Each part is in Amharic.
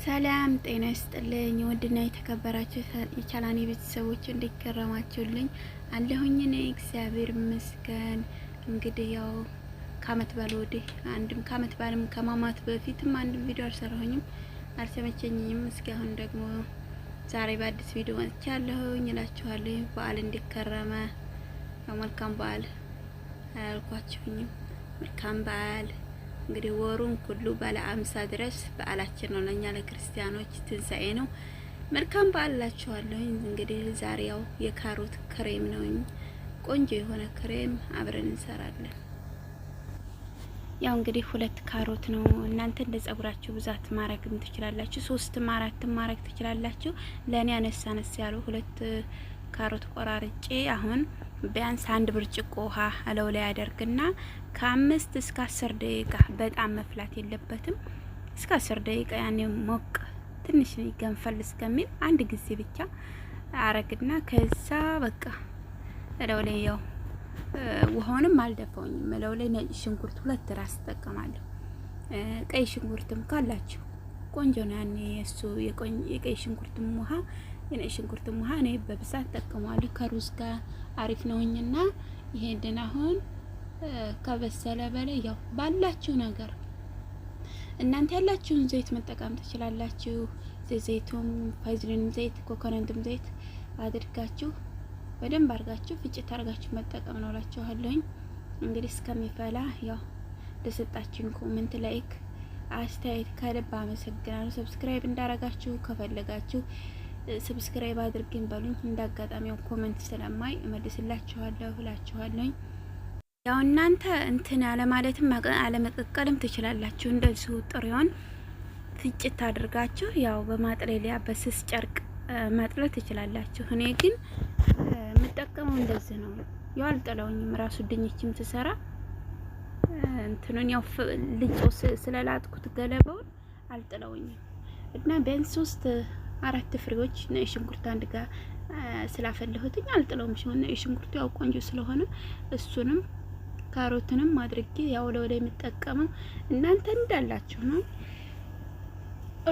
ሰላም ጤና ይስጥልኝ። ወድና የተከበራችሁ የቻናሌ ቤተሰቦች እንዴት ከረማችሁልኝ? አለሁኝ እኔ እግዚአብሔር ይመስገን። እንግዲህ ያው ከአመት በዓል ወዲህ ከአመት በዓልም ከማማት በፊትም አንድም ቪዲዮ አልሰራሁኝም፣ አልተመቸኝም። እስኪ አሁን ደግሞ ዛሬ በአዲስ ቪዲዮ መጥቻለሁኝ እላችኋለሁ። በዓል እንዴት ከረመ? ያው መልካም በዓል አያልኳችሁኝም። መልካም በዓል እንግዲህ ወሩን ሁሉ ባለ 50 ድረስ በዓላችን ነው። ለኛ ለክርስቲያኖች ትንሳኤ ነው። መልካም በዓል እላችኋለሁ። እንግዲህ ዛሬ ያው የካሮት ክሬም ነው፣ ቆንጆ የሆነ ክሬም አብረን እንሰራለን። ያው እንግዲህ 2 ካሮት ነው። እናንተ እንደ ጸጉራችሁ ብዛት ማረግም ትችላላችሁ፣ 3ም 4ም ማረግ ትችላላችሁ። ለኔ አነስ ያሉ 2 ካሮት ቆራርጬ አሁን ቢያንስ 1 ብርጭቆ ውሃ አለው ላይ ያደርግና ከ5 እስከ 10 ደቂቃ በጣም መፍላት የለበትም። እስከ 10 ደቂቃ ያኔ ሞቅ ትንሽ ገንፈል እስከሚል አንድ ጊዜ ብቻ አረግና ከዛ በቃ አለው ላይ ያው ውሃውንም አልደፋውኝም። አለው ላይ ነጭ ሽንኩርት 2 ራስ ተጠቀማለሁ። ቀይ ሽንኩርትም ካላችሁ ቆንጆ ነው። ያኔ እሱ የቀይ ሽንኩርትም ውሃ የነጭ ሽንኩርትም ውሃ እኔ በብዛት ተጠቀማለሁ። ከሩዝ ጋር አሪፍ ነውኝና ይሄንን አሁን ከበሰለ በላይ ያው ባላችሁ ነገር እናንተ ያላችሁን ዘይት መጠቀም ትችላላችሁ። ዘይቱም ቫዝሊን ዘይት፣ ኮኮናትም ዘይት አድርጋችሁ በደንብ አርጋችሁ ፍጭት አርጋችሁ መጠቀም ነው እላችኋለሁ። እንግዲህ እስከሚፈላ ያው ለሰጣችሁን ኮሜንት፣ ላይክ፣ አስተያየት ከልብ አመሰግናለሁ። ሰብስክራይብ እንዳረጋችሁ ከፈለጋችሁ ሰብስክራይብ አድርገን በሉኝ። እንዳጋጣሚው ኮሜንት ስለማይ እመልስላችኋለሁ እላችኋለሁ። ያው እናንተ እንትን ያለ ማለትም አለመቀቀልም ትችላላችሁ። እንደዚሁ ጥሬውን ፍጭት አድርጋችሁ ያው በማጥለሊያ በስስ ጨርቅ ማጥለል ትችላላችሁ። እኔ ግን የምጠቀመው እንደዚህ ነው። ያው አልጥለውኝም። ራሱ ድንችም ትሰራ እንትኑን ያው ልጮ ስለላጥኩት ገለባውን አልጥለውኝም እና ቢያንስ 3-4 ፍሬዎች ነጭ ሽንኩርት አንድ ጋር ስላፈለሁትኝ አልጥለውም። ነጭ ሽንኩርቱ ያው ቆንጆ ስለሆነ እሱንም ካሮትንም አድርጌ ያው ለወደ የምጠቀመው እናንተ እንዳላችሁ ነው።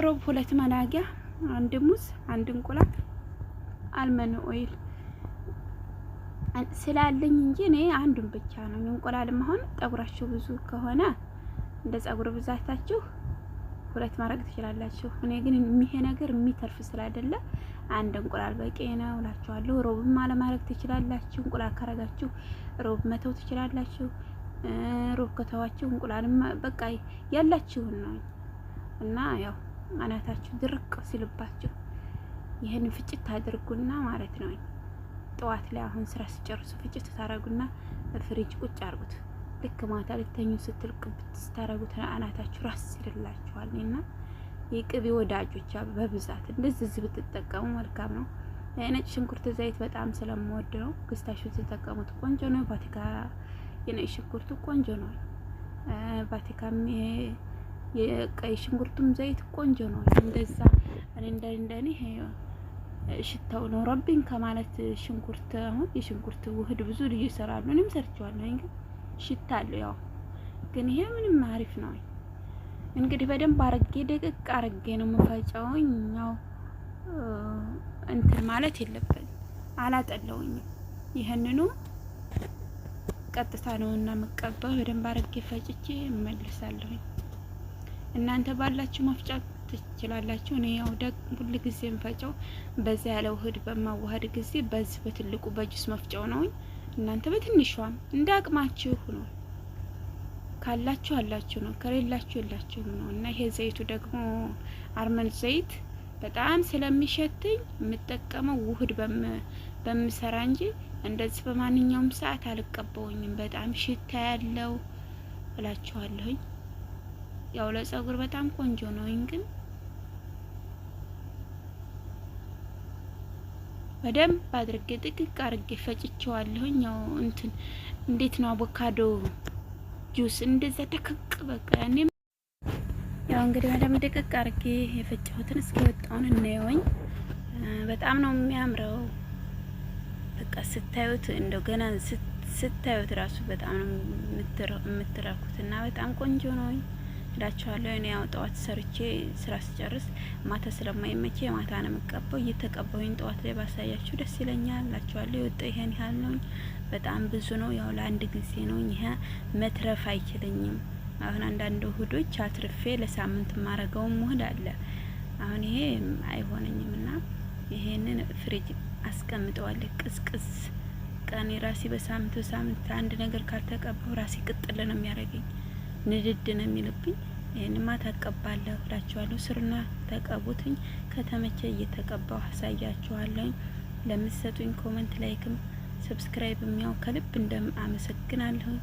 ሮብ 2 መላጊያ፣ 1 ሙዝ፣ 1 እንቁላል፣ አልመን ኦይል ስላለኝ እንጂ እኔ አንዱን ብቻ ነው። እንቁላልም አሁን ጠጉራችሁ ብዙ ከሆነ እንደ ጸጉር ብዛታችሁ 2 ማድረግ ትችላላችሁ። እኔ ግን ይሄ ነገር የሚተርፍ ስላይደለ 1 እንቁላል በቂ ነው እላችኋለሁ። ሮብም አለማድረግ ትችላላችሁ። እንቁላል ካረጋችሁ ሮብ መተው ትችላላችሁ። ሮብ ከተዋችሁ እንቁላልም በቃ ያላችሁን ነው እና ያው አናታችሁ ድርቅ ሲልባችሁ ይሄን ፍጭት አድርጉና ማለት ነው። ጠዋት ላይ አሁን ስራ ሲጨርሱ ፍጭት ታረጉና ፍሪጅ ቁጭ አርጉት። ልክ ማታ ልተኙ ስትል ቅብት ስታረጉት አናታችሁ ራስ ይደላችኋል። እና የቅቤ ወዳጆች በብዛት እንደዚህ ብትጠቀሙ መልካም ነው። የነጭ ሽንኩርት ዘይት በጣም ስለምወድ ነው ግስታችሁ ተጠቀሙት። ቆንጆ ነው። ቫቲካ የነጭ ሽንኩርቱ ቆንጆ ነው። ቫቲካም የቀይ ሽንኩርቱም ዘይት ቆንጆ ነው። እንደዛ እንደኔ ሽታው ነው ረብኝ ከማለት ሽንኩርት አሁን የሽንኩርት ውህድ ብዙ ልጅ ይሰራሉ። እኔም ሰርቻለሁ ግን ሽታ አለው። ያው ግን ይሄ ምንም አሪፍ ነው። እንግዲህ በደንብ አረጌ ደቅቅ አረጌ ነው መፈጫውኝ። ያው እንትን ማለት የለበት አላጠለውኝም። ይሄንኑ ቀጥታ ነውና መቀበል በደንብ አረጌ ፈጭቼ እመልሳለሁ። እናንተ ባላችሁ መፍጫ ትችላላችሁ። እኔ ያው ሁሉ ጊዜ የምፈጨው በዛ ያለ ውህድ በማዋሃድ ጊዜ በዚህ በትልቁ በጁስ መፍጫው ነው። እናንተ በትንሿም እንደ አቅማችሁ ነው። ካላችሁ አላችሁ ነው፣ ከሌላችሁ የላችሁም ነው። እና ይሄ ዘይቱ ደግሞ አርመን ዘይት በጣም ስለሚሸተኝ የምጠቀመው ውህድ በምሰራ እንጂ እንደዚህ በማንኛውም ሰዓት አልቀባውኝም። በጣም ሽታ ያለው እላችኋለሁኝ። ያው ለጸጉር በጣም ቆንጆ ነው። ግን በደንብ አድርጌ ጥቅቅ አድርጌ ፈጭቼዋለሁኝ። ያው እንትን እንዴት ነው አቮካዶ ጁስ እንደዛ ደቅቅ በቃ ያኔ ያው እንግዲህ በደንብ ደቅቅ አድርጌ የፈጨሁትን እስኪ ወጣውን እናየውኝ። በጣም ነው የሚያምረው። በቃ ስታዩት እንደገና ስታዩት ራሱ በጣም ነው የምትረኩትና በጣም ቆንጆ ነው። እላችኋለሁ። እኔ ያው ጠዋት ሰርቼ ስራ ስጨርስ ማታ ስለማይመቼ ማታ ነው የምቀባው። እየተቀባሁኝ ጠዋት ላይ ባሳያችሁ ደስ ይለኛል እላችኋለሁ። የወጣው ይሄን ያህል ነው። በጣም ብዙ ነው። ያው ለአንድ ጊዜ ነው። ይሄ መትረፍ አይችለኝም። አሁን አንዳንድ እሁዶች አትርፌ ለሳምንት ማረገው እሁድ አለ። አሁን ይሄ አይሆነኝም እና ይሄንን ፍሪጅ አስቀምጠዋለሁ ቅዝቅዝ ቀን ራሴ በሳምንት አንድ ነገር ካልተቀባው ራሴ ቅጥል ነው የሚያደርገኝ፣ ንድድ ነው የሚልብኝ። ይሄን ማታ ተቀባለሁ እላችኋለሁ። ስሩና ተቀቡትኝ። ከተመቸ እየተቀባው አሳያችኋለሁ። ለምትሰጡኝ ኮሜንት፣ ላይክም ሰብስክራይብ የሚያው ከልብ አመሰግናለሁ።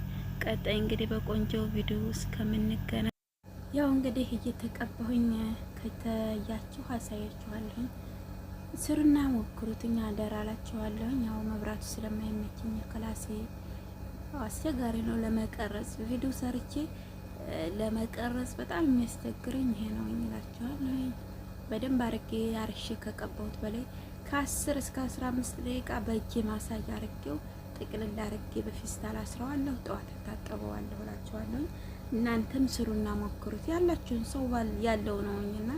ቀጣይ እንግዲህ በቆንጆ ቪዲዮ እስከምንገናኝ ያው እንግዲህ እየተቀባሁኝ ከተያችሁ አሳያችኋለሁ። ስሩና ሞክሩትኝ አደራ እላችኋለሁ። ያው መብራቱ ስለማይመችኝ ክላሴ አስቸጋሪ ነው ለመቀረጽ። ቪዲዮ ሰርቼ ለመቀረጽ በጣም የሚያስቸግረኝ ይሄ ነው እላችኋለሁ። በደንብ አርጌ አርሼ ከቀባሁት በላይ ከ10 እስከ 15 ደቂቃ በእጄ ማሳጅ አርጌው ጥቅልል አርጌ በፌስታል አስረዋለሁ። ጠዋት ታጠበዋለሁ እላችኋለሁ። እናንተም ስሩና ሞክሩት። ያላችሁን ሰው ያለው ነውና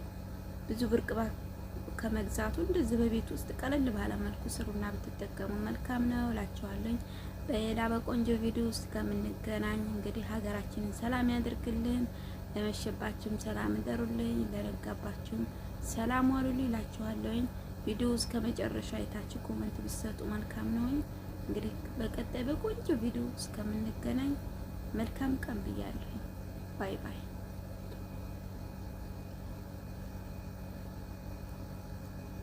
ብዙ ብርቅ ከመግዛቱ እንደዚህ በቤት ውስጥ ቀለል ባለ መልኩ ስሩና ብትጠቀሙ መልካም ነው እላችኋለሁ። በሌላ በቆንጆ ቪዲዮ ውስጥ ከምንገናኝ እንግዲህ ሀገራችንን ሰላም ያድርግልን። ለመሸባችሁም ሰላም እደሩልኝ፣ ለረጋባችሁም ሰላም ዋሉልኝ እላችኋለሁ። ቪዲዮ እስከ መጨረሻ አይታችሁ ኮሜንት ብትሰጡ መልካም ነው። እንግዲህ በቀጣይ በቆንጆ ቪዲዮ እስከምንገናኝ መልካም ቀን ብያለሁ። ባይ ባይ።